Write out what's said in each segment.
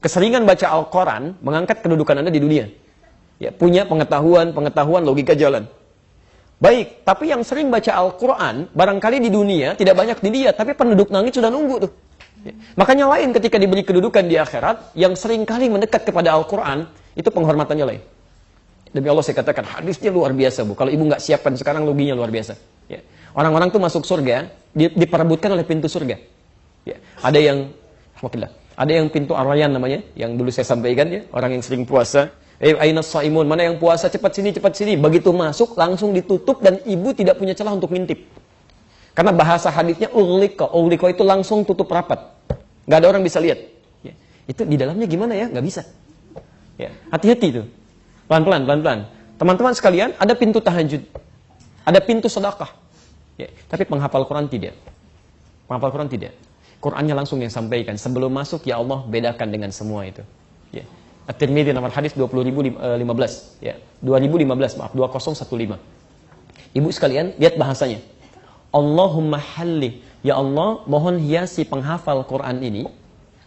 Keseringan baca Al-Quran mengangkat kedudukan Anda di dunia. Ya, punya pengetahuan logika jalan. Baik, tapi yang sering baca Al-Quran, barangkali di dunia tidak banyak dilihat, tapi penduduk langit sudah nunggu tuh. Ya. Makanya lain ketika diberi kedudukan di akhirat, yang sering kali mendekat kepada Al-Quran, itu penghormatannya lain. Demi Allah saya katakan, hadisnya luar biasa, Bu. Kalau ibu nggak siapkan sekarang, loginya luar biasa. Ya. Orang-orang tuh masuk surga, diperebutkan oleh pintu surga. Ya. Ada yang pintu Ar-Rayyan namanya, yang dulu saya sampaikan ya, orang yang sering puasa. Aina shaimun, mana yang puasa, cepat sini. Begitu masuk, langsung ditutup dan ibu tidak punya celah untuk ngintip. Karena bahasa hadisnya ughliqa itu langsung tutup rapat. Nggak ada orang bisa lihat. Ya. Itu di dalamnya gimana ya? Nggak bisa. Ya. Hati-hati itu. Pelan-pelan. Teman-teman sekalian, ada pintu tahajud. Ada pintu sedekah. Ya. Tapi penghafal Quran tidak. Penghafal Quran tidak. Qurannya langsung yang sampaikan. Sebelum masuk, ya Allah, bedakan dengan semua itu. Ya. At-Tirmidzi nomor hadis 20.015. Ya. 2015, maaf, 2015. Ibu sekalian, lihat bahasanya. Allahumma halli. Ya Allah, mohon hiasi penghafal Quran ini.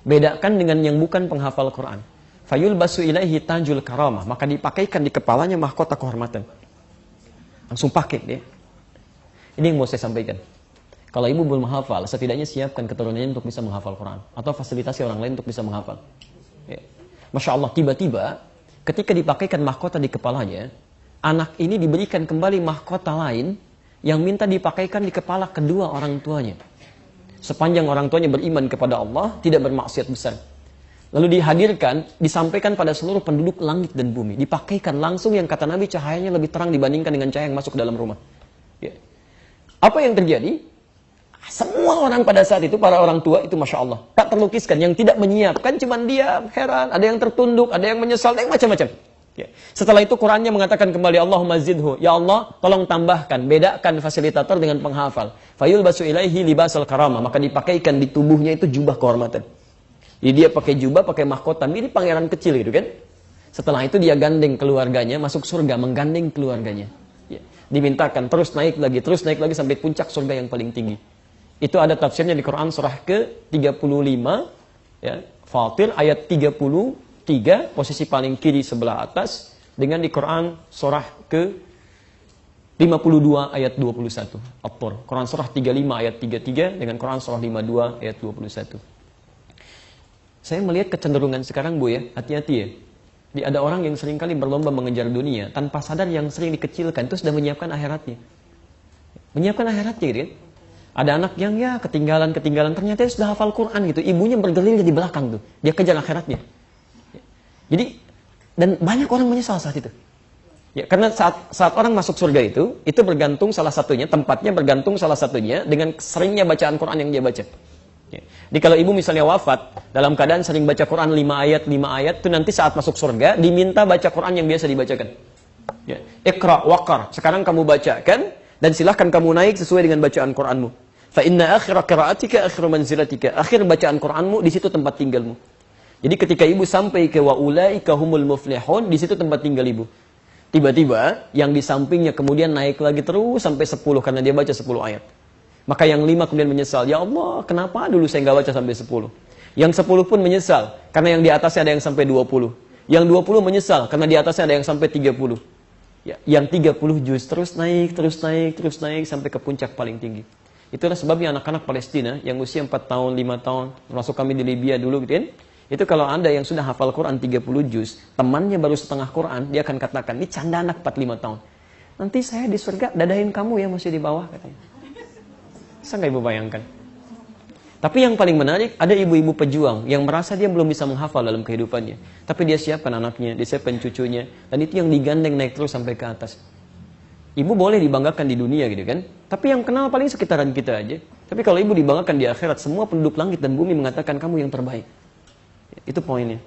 Bedakan dengan yang bukan penghafal Quran. Fayul basu ilaihi tajul karamah. Maka dipakaikan di kepalanya mahkota kehormatan. Langsung pakai dia. Ini yang mau saya sampaikan. Kalau ibu belum menghafal, setidaknya siapkan keturunannya untuk bisa menghafal Quran. Atau fasilitasi orang lain untuk bisa menghafal. Ya. Masya Allah, tiba-tiba ketika dipakaikan mahkota di kepalanya, anak ini diberikan kembali mahkota lain yang minta dipakaikan di kepala kedua orang tuanya. Sepanjang orang tuanya beriman kepada Allah, tidak bermaksiat besar. Lalu dihadirkan, disampaikan pada seluruh penduduk langit dan bumi. Dipakaikan langsung yang kata Nabi cahayanya lebih terang dibandingkan dengan cahaya yang masuk ke dalam rumah. Ya. Apa yang terjadi? Semua orang pada saat itu, para orang tua itu Masya Allah, tak terlukiskan. Yang tidak menyiapkan, cuman diam, heran. Ada yang tertunduk, ada yang menyesal, ada yang macam-macam. Ya. Setelah itu Qurannya mengatakan kembali, Allahumma zidhu. Ya Allah, tolong tambahkan, bedakan fasilitator dengan penghafal. Fayul basu ilaihi libasal karamah. Maka dipakaikan di tubuhnya itu jubah kehormatan. Jadi dia pakai jubah, pakai mahkota, mirip pangeran kecil gitu kan. Setelah itu dia gandeng keluarganya, masuk surga, menggandeng keluarganya. Ya. Dimintakan terus naik lagi sampai puncak surga yang paling tinggi. Itu ada tafsirnya di Quran surah ke-35, ya, Fatir ayat 33, posisi paling kiri sebelah atas, dengan di Quran surah ke-52 ayat 21, At-Tur. Quran surah 35 ayat 33 dengan Quran surah 52 ayat 21. Saya melihat kecenderungan sekarang, Bu ya, hati-hati ya. Ada orang yang seringkali berlomba mengejar dunia, tanpa sadar yang sering dikecilkan, itu sudah menyiapkan akhiratnya. Menyiapkan akhiratnya gitu kan. Ada anak yang ya ketinggalan, ternyata dia sudah hafal Quran gitu. Ibunya bergerilya di belakang tuh. Dia kejar akhiratnya. Jadi, dan banyak orang menyesal saat itu. Ya, karena saat orang masuk surga itu bergantung salah satunya, tempatnya bergantung salah satunya dengan seringnya bacaan Quran yang dia baca. Ya. Jadi kalau ibu misalnya wafat, dalam keadaan sering baca Quran 5 ayat, itu nanti saat masuk surga, diminta baca Quran yang biasa dibacakan. Ya. Iqra waqar, sekarang kamu bacakan, dan silahkan kamu naik sesuai dengan bacaan Quranmu. Fa inna akhira qira'atika akhiru manzilatika. Akhir bacaan Quranmu di situ tempat tinggalmu. Jadi ketika ibu sampai ke wa ulaika humul muflihun, di situ tempat tinggal ibu. Tiba-tiba yang di sampingnya kemudian naik lagi terus sampai 10 karena dia baca 10 ayat. Maka yang 5 kemudian menyesal, ya Allah, kenapa dulu saya enggak baca sampai 10? Yang 10 pun menyesal karena yang di atasnya ada yang sampai 20. Yang 20 menyesal karena di atasnya ada yang sampai 30. Ya, yang 30 juz terus naik sampai ke puncak paling tinggi. Itulah sebabnya anak-anak Palestina yang usia 4 tahun, 5 tahun, termasuk kami di Libya dulu gitu kan. Itu kalau Anda yang sudah hafal Quran 30 juz, temannya baru setengah Quran, dia akan katakan, ini canda anak 4-5 tahun. Nanti saya di surga dadahin kamu ya masih di bawah katanya. Bisa nggak ibu bayangkan? Tapi yang paling menarik, ada ibu-ibu pejuang yang merasa dia belum bisa menghafal dalam kehidupannya. Tapi dia siapkan anaknya, dia siapkan cucunya. Dan itu yang digandeng naik terus sampai ke atas. Ibu boleh dibanggakan di dunia gitu kan. Tapi yang kenal paling sekitaran kita aja. Tapi kalau ibu dibanggakan di akhirat, semua penduduk langit dan bumi mengatakan kamu yang terbaik. Itu poinnya.